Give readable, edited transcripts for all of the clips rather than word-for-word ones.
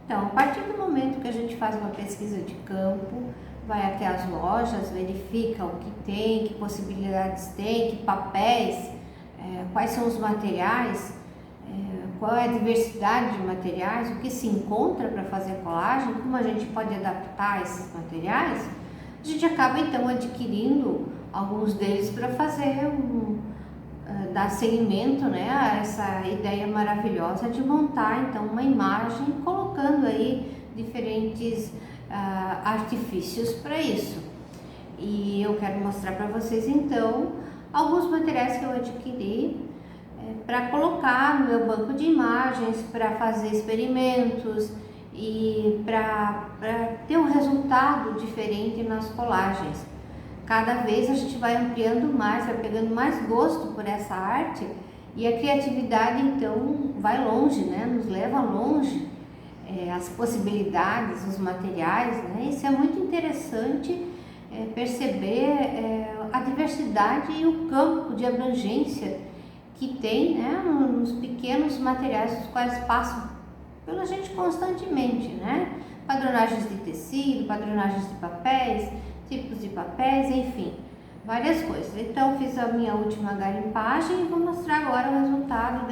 Então, a partir do momento que a gente faz uma pesquisa de campo, vai até as lojas, verifica o que tem, que possibilidades tem, que papéis, quais são os materiais, qual é a diversidade de materiais, o que se encontra para fazer colagem, como a gente pode adaptar esses materiais, a gente acaba então adquirindo alguns deles para fazer dar seguimento, né, a essa ideia maravilhosa de montar então uma imagem, colocando aí diferentes artifícios para isso. E eu quero mostrar para vocês então alguns materiais que eu adquiri para colocar no meu banco de imagens, para fazer experimentos e para ter um resultado diferente nas colagens. Cada vez a gente vai ampliando mais, vai pegando mais gosto por essa arte e a criatividade então vai longe, né? Nos leva longe, as possibilidades, os materiais, né? Isso é muito interessante, perceber a diversidade e o campo de abrangência que tem, né? Nos pequenos materiais os quais passam pela gente constantemente, né? Padronagens de tecido, padronagens de papéis, tipos de papéis, enfim, várias coisas. Então fiz a minha última garimpagem e vou mostrar agora o resultado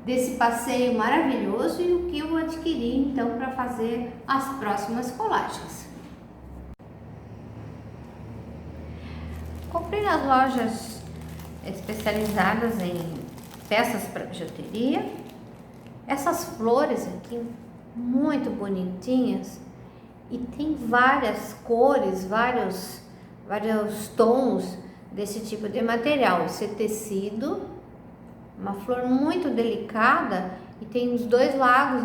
desse passeio maravilhoso e o que eu adquiri então para fazer as próximas colagens. Comprei nas lojas especializadas em peças para bijuteria essas flores aqui muito bonitinhas. E tem várias cores, vários tons desse tipo de material. Esse é tecido, uma flor muito delicada e tem dos dois lados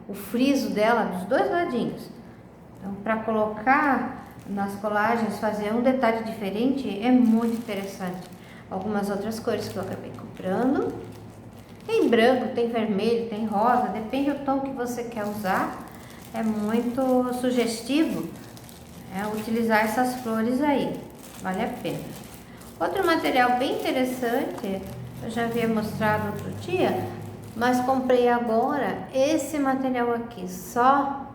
o friso dela, dos dois ladinhos. Então, para colocar nas colagens, fazer um detalhe diferente é muito interessante. Algumas outras cores que eu acabei comprando. Tem branco, tem vermelho, tem rosa, depende do tom que você quer usar. É muito sugestivo utilizar essas flores aí, vale a pena. Outro material bem interessante, eu já havia mostrado outro dia, mas comprei agora esse material aqui, só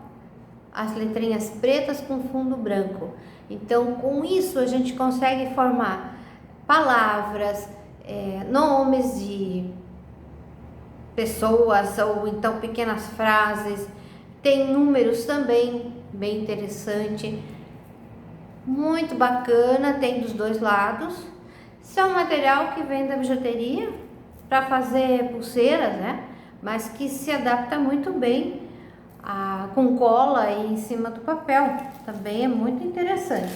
as letrinhas pretas com fundo branco. Então, com isso a gente consegue formar palavras, nomes de pessoas ou então pequenas frases. Tem números também, bem interessante, muito bacana, tem dos dois lados. Isso é um material que vem da bijuteria para fazer pulseiras, né? Mas que se adapta muito bem com cola e em cima do papel, também é muito interessante.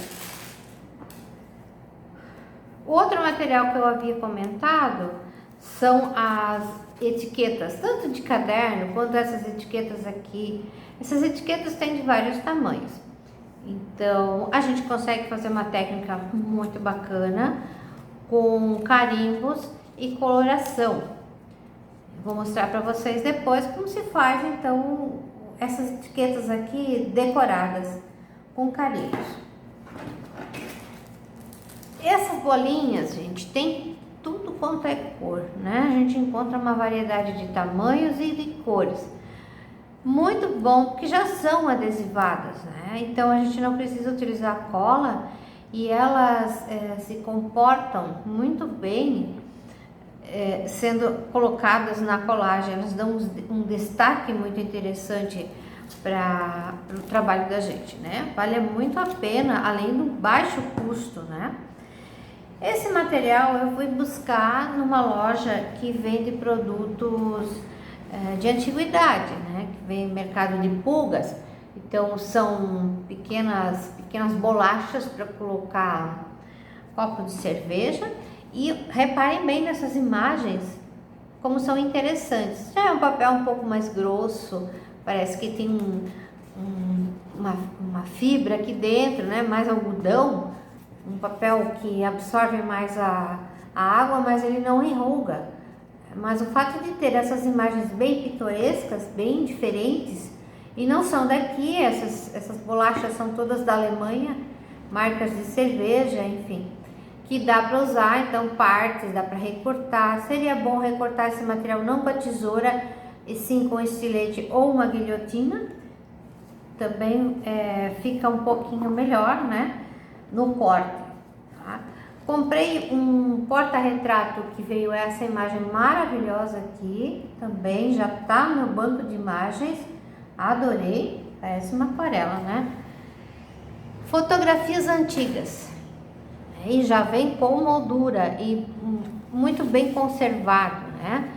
O outro material que eu havia comentado são as etiquetas, tanto de caderno quanto essas etiquetas aqui. Essas etiquetas têm de vários tamanhos, então a gente consegue fazer uma técnica muito bacana com carimbos e coloração. Vou mostrar para vocês depois como se faz então essas etiquetas aqui decoradas com carimbos. Essas bolinhas, gente, tem tudo quanto é cor, né? A gente encontra uma variedade de tamanhos e de cores. Muito bom, porque já são adesivadas, né? Então a gente não precisa utilizar cola e elas se comportam muito bem sendo colocadas na colagem. Elas dão um destaque muito interessante para o trabalho da gente, né? Vale muito a pena, além do baixo custo, né? Esse material eu fui buscar numa loja que vende produtos de antiguidade, né? Que vem mercado de pulgas. Então são pequenas bolachas para colocar copo de cerveja. E reparem bem nessas imagens como são interessantes. Já é um papel um pouco mais grosso, parece que tem uma fibra aqui dentro, né? Mais algodão, um papel que absorve mais a água, mas ele não enruga. Mas o fato de ter essas imagens bem pitorescas, bem diferentes, e não são daqui, essas bolachas são todas da Alemanha, marcas de cerveja, enfim, que dá para usar, então partes dá para recortar. Seria bom recortar esse material não com a tesoura, e sim com estilete ou uma guilhotina, também fica um pouquinho melhor, né, no corte, tá? Comprei um porta-retrato que veio essa imagem maravilhosa aqui, também já tá no meu banco de imagens, adorei, parece uma aquarela, né? Fotografias antigas, e já vem com moldura e muito bem conservado, né?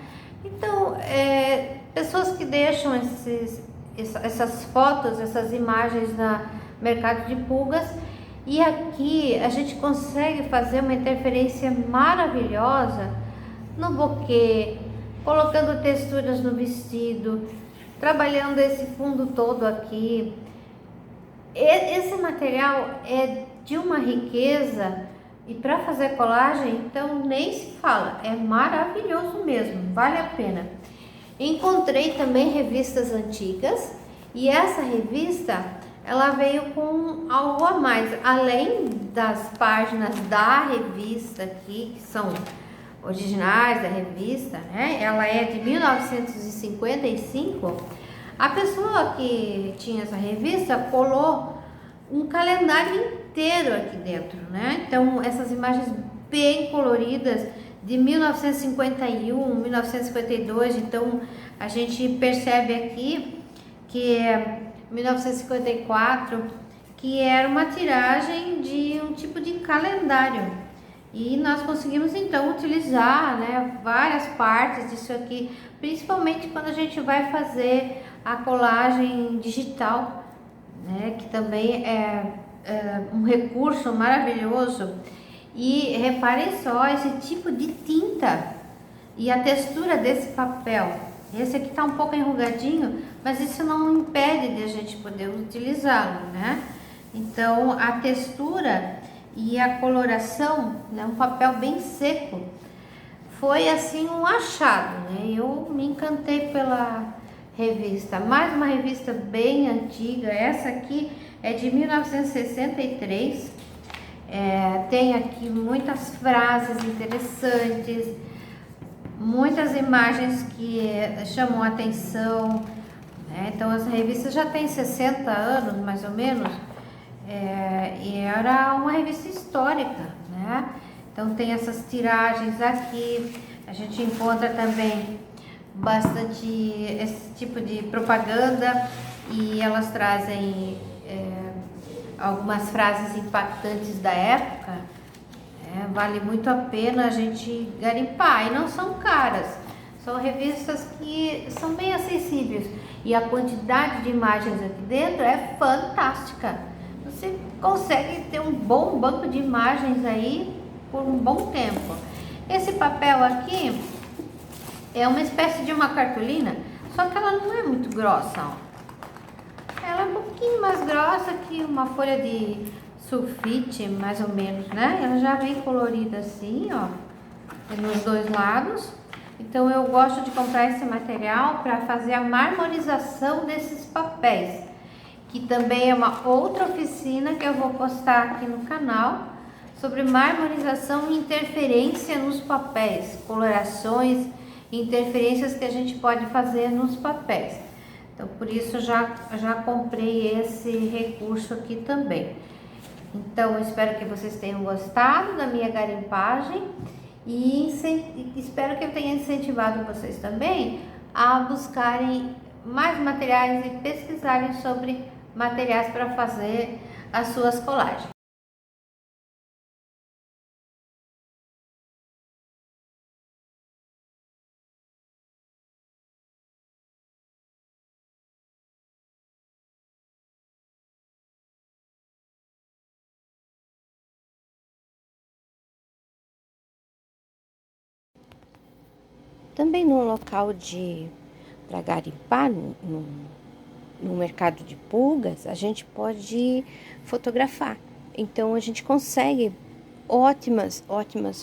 Então, pessoas que deixam essas fotos, essas imagens na mercado de pulgas, e aqui a gente consegue fazer uma interferência maravilhosa no buquê, colocando texturas no vestido, trabalhando esse fundo todo aqui. Esse material é de uma riqueza, e para fazer colagem, então nem se fala, é maravilhoso mesmo, vale a pena. Encontrei também revistas antigas, e essa revista ela veio com algo a mais, além das páginas da revista aqui, que são originais da revista, né? Ela é de 1955. A pessoa que tinha essa revista colou um calendário inteiro aqui dentro, né? Então, essas imagens bem coloridas de 1951, 1952, então a gente percebe aqui que é 1954, que era uma tiragem de um tipo de calendário. E nós conseguimos então utilizar, né, várias partes disso aqui, principalmente quando a gente vai fazer a colagem digital, né, que também é um recurso maravilhoso. E reparem só esse tipo de tinta e a textura desse papel. Esse aqui tá um pouco enrugadinho, mas isso não impede de a gente poder utilizá-lo, né? Então a textura e a coloração, né, um papel bem seco, foi assim um achado, né? Eu me encantei pela revista, mais uma revista bem antiga. Essa aqui é de 1963, tem aqui muitas frases interessantes, muitas imagens que chamam a atenção, né? Então essa revista já tem 60 anos mais ou menos, e era uma revista histórica, né? Então tem essas tiragens aqui, a gente encontra também bastante esse tipo de propaganda, e elas trazem algumas frases impactantes da época. Vale muito a pena a gente garimpar, e não são caras, são revistas que são bem acessíveis, e a quantidade de imagens aqui dentro é fantástica. Você consegue ter um bom banco de imagens aí por um bom tempo. Esse papel aqui é uma espécie de uma cartolina, só que ela não é muito grossa, ó. Ela é um pouquinho mais grossa que uma folha de sulfite, mais ou menos, né? Ela já vem colorida assim, ó, nos dois lados. Então eu gosto de comprar esse material para fazer a marmorização desses papéis, que também é uma outra oficina que eu vou postar aqui no canal, sobre marmorização e interferência nos papéis, colorações, interferências que a gente pode fazer nos papéis. Então por isso já comprei esse recurso aqui também. Então eu espero que vocês tenham gostado da minha garimpagem, e espero que eu tenha incentivado vocês também a buscarem mais materiais e pesquisarem sobre materiais para fazer as suas colagens. Também num local para garimpar, no mercado de pulgas, a gente pode fotografar. Então a gente consegue ótimas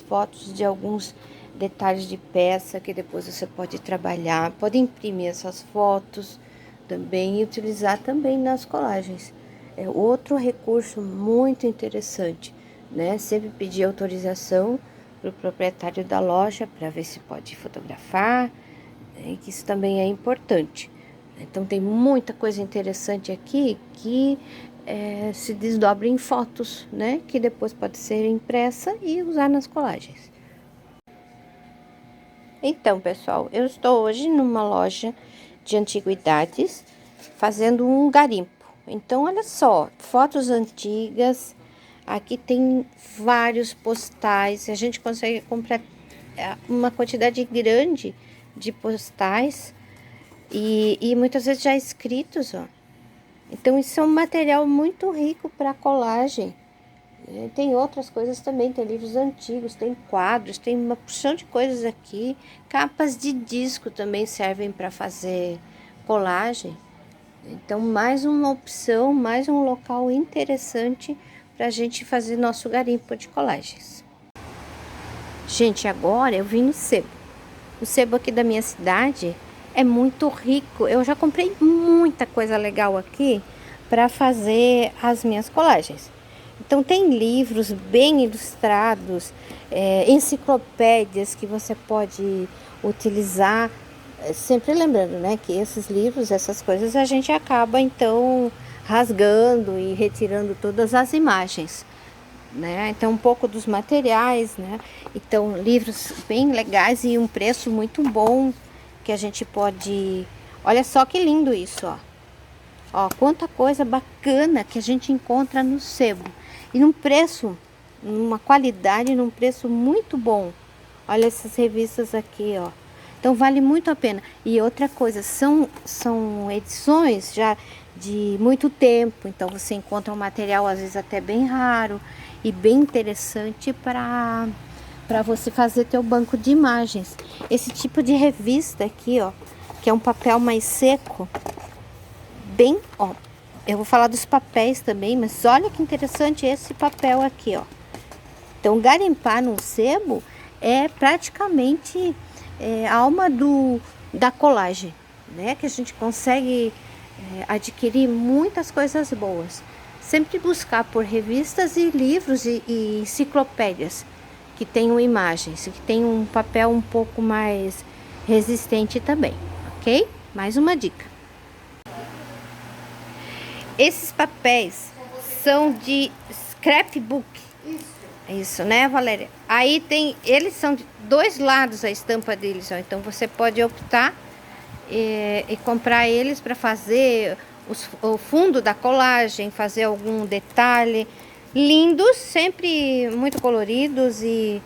fotos de alguns detalhes de peça que depois você pode trabalhar, pode imprimir essas fotos também e utilizar também nas colagens. é outro recurso muito interessante, né? Sempre pedir autorização para o proprietário da loja para ver se pode fotografar, né? Que isso também é importante. Então tem muita coisa interessante aqui que se desdobra em fotos, né? Que depois pode ser impressa e usar nas colagens. Então, pessoal, eu estou hoje numa loja de antiguidades fazendo um garimpo. Então, olha só, fotos antigas. Aqui tem vários postais. A gente consegue comprar uma quantidade grande de postais e muitas vezes já escritos, ó. Então, isso é um material muito rico para colagem. Tem outras coisas também, tem livros antigos, tem quadros, tem uma porção de coisas aqui. Capas de disco também servem para fazer colagem. Então, mais uma opção, mais um local interessante para a gente fazer nosso garimpo de colagens. Gente, agora eu vim no sebo. O sebo aqui da minha cidade é muito rico. Eu já comprei muita coisa legal aqui para fazer as minhas colagens. Então tem livros bem ilustrados, enciclopédias que você pode utilizar, sempre lembrando, né, que esses livros, essas coisas, a gente acaba então rasgando e retirando todas as imagens, né? Então um pouco dos materiais, né? Então livros bem legais e um preço muito bom que a gente pode. Olha só que lindo isso, ó. Ó, quanta coisa bacana que a gente encontra no sebo. E num preço, numa qualidade, num preço muito bom. Olha essas revistas aqui, ó. Então vale muito a pena. E outra coisa, são edições já de muito tempo. Então você encontra um material às vezes até bem raro e bem interessante para você fazer teu banco de imagens. Esse tipo de revista aqui, ó, que é um papel mais seco, bem, ó. Eu vou falar dos papéis também, mas olha que interessante esse papel aqui, ó. Então, garimpar num sebo é praticamente a alma da colagem, né? Que a gente consegue adquirir muitas coisas boas. Sempre buscar por revistas e livros e enciclopédias que tenham imagens, que tenham um papel um pouco mais resistente também, ok? Mais uma dica. Esses papéis são de scrapbook. Isso, né, Valéria? Aí eles são de dois lados a estampa deles, ó. Então você pode optar e comprar eles para fazer o fundo da colagem, fazer algum detalhe. Lindos, sempre muito coloridos e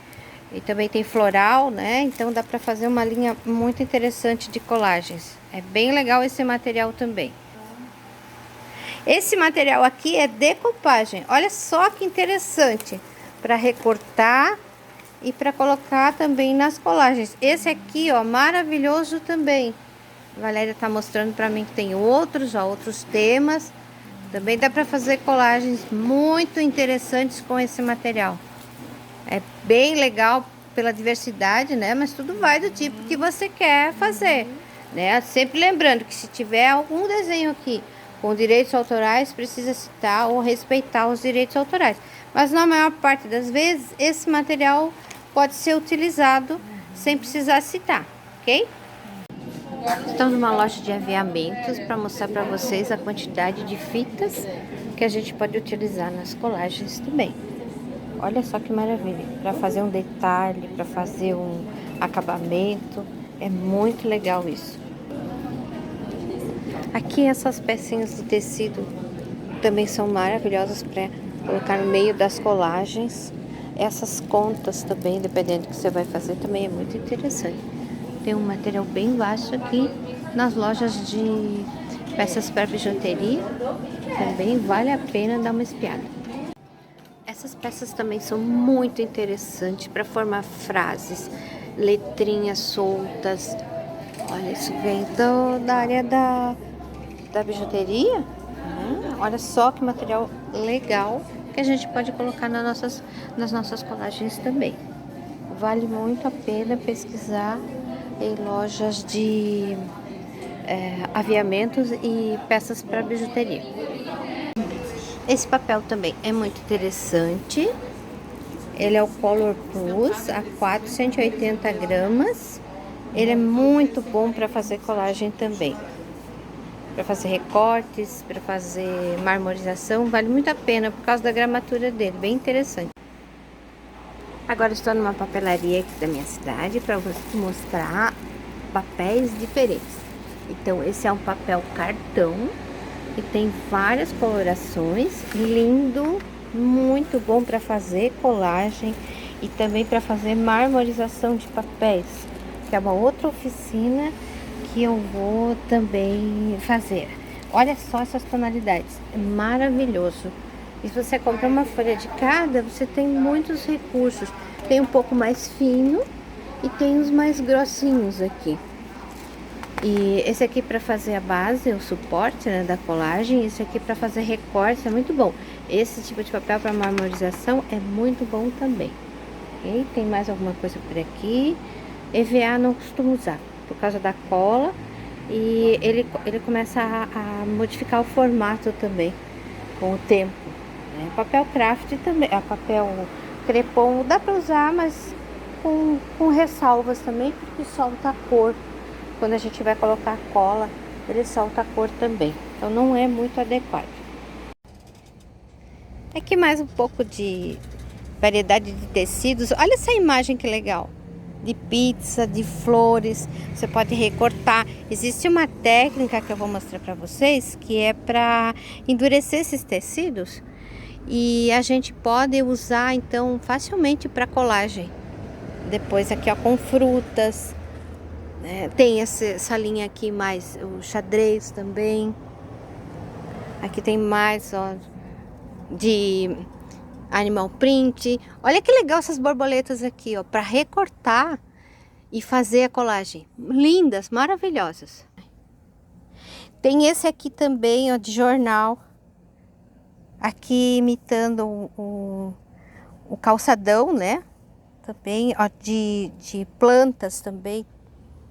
também tem floral, né? Então dá para fazer uma linha muito interessante de colagens. É bem legal esse material também. Esse material aqui é decoupagem. Olha só que interessante. Para recortar e para colocar também nas colagens. Esse aqui, ó, maravilhoso também. A Valéria tá mostrando para mim que tem outros temas. Também dá para fazer colagens muito interessantes com esse material. É bem legal pela diversidade, né? Mas tudo vai do tipo que você quer fazer, né? Sempre lembrando que se tiver algum desenho aqui com direitos autorais, precisa citar ou respeitar os direitos autorais. Mas na maior parte das vezes, esse material pode ser utilizado sem precisar citar, ok? Estamos numa loja de aviamentos para mostrar para vocês a quantidade de fitas que a gente pode utilizar nas colagens também. Olha só que maravilha, para fazer um detalhe, para fazer um acabamento, é muito legal isso. Aqui essas pecinhas de tecido também são maravilhosas para colocar no meio das colagens. Essas contas também, dependendo do que você vai fazer, também é muito interessante. Tem um material bem vasto aqui nas lojas de peças para bijuteria. Também vale a pena dar uma espiada. Essas peças também são muito interessantes para formar frases, letrinhas soltas. Olha, isso vem da área da bijuteria. Olha só que material legal que a gente pode colocar nas nossas colagens também. Vale muito a pena pesquisar em lojas de aviamentos e peças para bijuteria. Esse papel também é muito interessante. Ele é o Color Plus, a 480 gramas. Ele é muito bom para fazer colagem também. Para fazer recortes, para fazer marmorização, vale muito a pena por causa da gramatura dele, bem interessante. Agora estou numa papelaria aqui da minha cidade para mostrar papéis diferentes. Então esse é um papel cartão e tem várias colorações, lindo, muito bom para fazer colagem e também para fazer marmorização de papéis, que é uma outra oficina que eu vou também fazer. Olha só essas tonalidades, é maravilhoso. E se você compra uma folha de cada, você tem muitos recursos. Tem um pouco mais fino e tem os mais grossinhos aqui. E esse aqui para fazer a base, o suporte, né, da colagem. Esse aqui para fazer recorte, é muito bom. Esse tipo de papel para marmorização é muito bom também. Ok? Tem mais alguma coisa por aqui. EVA não costumo usar por causa da cola. E ele começa a modificar o formato também com o tempo. Papel craft também, papel crepom dá para usar, mas com ressalvas também, porque solta a cor. Quando a gente vai colocar cola, ele solta a cor também, então não é muito adequado. Aqui mais um pouco de variedade de tecidos. Olha essa imagem que legal, de pizza, de flores. Você pode recortar. Existe uma técnica que eu vou mostrar para vocês, que é para endurecer esses tecidos. E a gente pode usar então facilmente para colagem. Depois aqui ó, com frutas, né? Tem essa linha aqui mais o xadrez também. Aqui tem mais ó, de animal print. Olha que legal essas borboletas aqui ó, para recortar e fazer a colagem. Lindas, maravilhosas. Tem esse aqui também ó, de jornal. Aqui imitando o calçadão, né? Também, ó, de plantas também.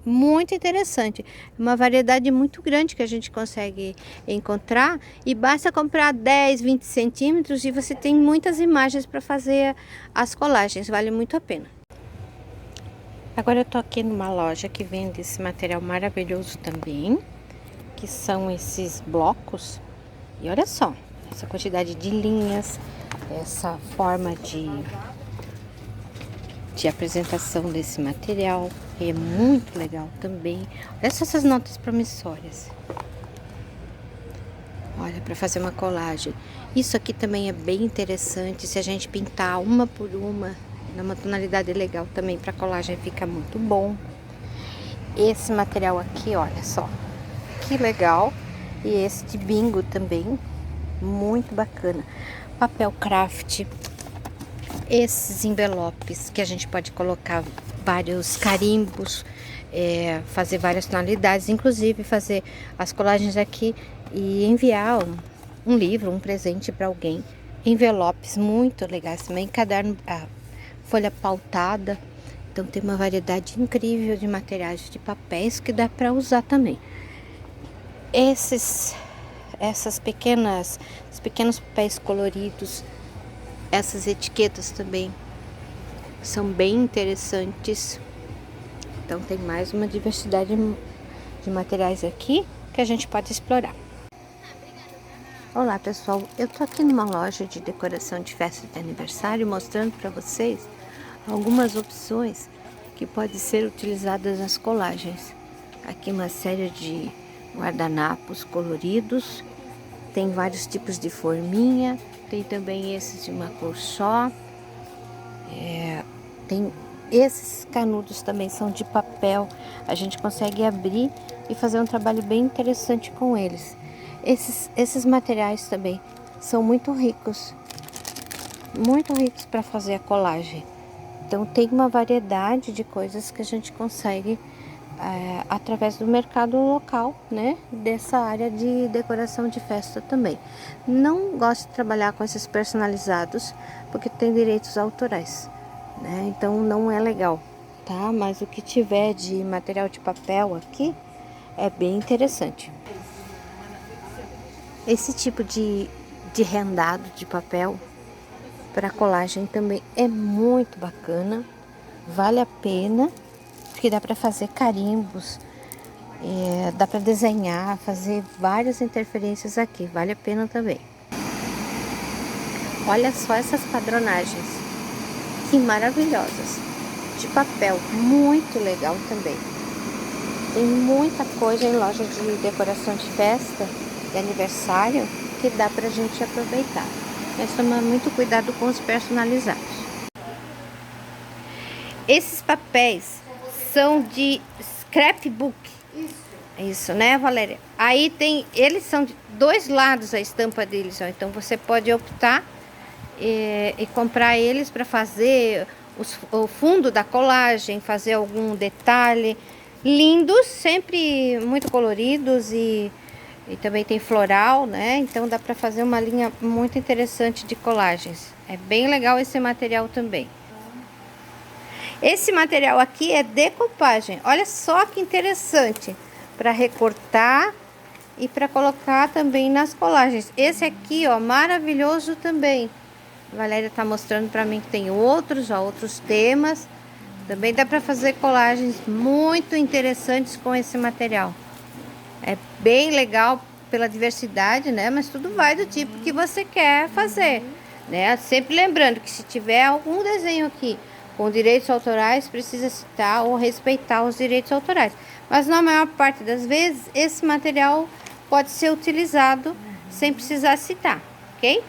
Muito interessante. Uma variedade muito grande que a gente consegue encontrar. E basta comprar 10, 20 centímetros e você tem muitas imagens para fazer as colagens. Vale muito a pena. Agora eu tô aqui numa loja que vende esse material maravilhoso também. Que são esses blocos. E olha só. Essa quantidade de linhas, essa forma de apresentação desse material é muito legal também. Olha só essas notas promissórias. Olha, para fazer uma colagem. Isso aqui também é bem interessante. Se a gente pintar uma por uma, numa tonalidade legal também, para colagem fica muito bom. Esse material aqui, olha só, que legal. E esse de bingo também. Muito bacana. Papel craft. Esses envelopes que a gente pode colocar vários carimbos, fazer várias tonalidades, inclusive fazer as colagens aqui e enviar um livro, um presente para alguém. Envelopes muito legais também, caderno, folha pautada. Então tem uma variedade incrível de materiais de papéis que dá para usar também. Esses pequenos papéis coloridos, essas etiquetas também são bem interessantes. Então tem mais uma diversidade de materiais aqui que a gente pode explorar. Olá pessoal, eu tô aqui numa loja de decoração de festa de aniversário mostrando para vocês algumas opções que podem ser utilizadas nas colagens. Aqui uma série de guardanapos coloridos. Tem vários tipos de forminha. Tem também esses de uma cor só. Tem esses canudos também são de papel. A gente consegue abrir e fazer um trabalho bem interessante com eles. Esses materiais também são muito ricos para fazer a colagem. Então tem uma variedade de coisas que a gente consegue através do mercado local, né, dessa área de decoração de festa também. Não gosto de trabalhar com esses personalizados porque tem direitos autorais, né, então não é legal, tá? Mas o que tiver de material de papel aqui é bem interessante. Esse tipo de de rendado de papel para colagem também é muito bacana, vale a pena, porque dá para fazer carimbos, dá para desenhar, fazer várias interferências aqui, vale a pena também. Olha só essas padronagens, que maravilhosas, de papel, muito legal também. Tem muita coisa em loja de decoração de festa, de aniversário, que dá pra gente aproveitar. Mas tomar muito cuidado com os personalizados. Esses papéis são de scrapbook. Isso, né, Valéria? Aí tem, eles são de dois lados a estampa deles, ó. Então você pode optar e comprar eles para fazer o fundo da colagem, fazer algum detalhe. Lindos, sempre muito coloridos e também tem floral, né? Então dá para fazer uma linha muito interessante de colagens. É bem legal esse material também. Esse material aqui é decoupagem. Olha só que interessante, para recortar e para colocar também nas colagens. Esse aqui, ó, maravilhoso também. A Valéria tá mostrando para mim que tem outros, ó, outros temas. Também dá para fazer colagens muito interessantes com esse material. É bem legal pela diversidade, né? Mas tudo vai do tipo que você quer fazer, né? Sempre lembrando que se tiver algum desenho aqui com direitos autorais, precisa citar ou respeitar os direitos autorais. Mas na maior parte das vezes, esse material pode ser utilizado sem precisar citar, ok?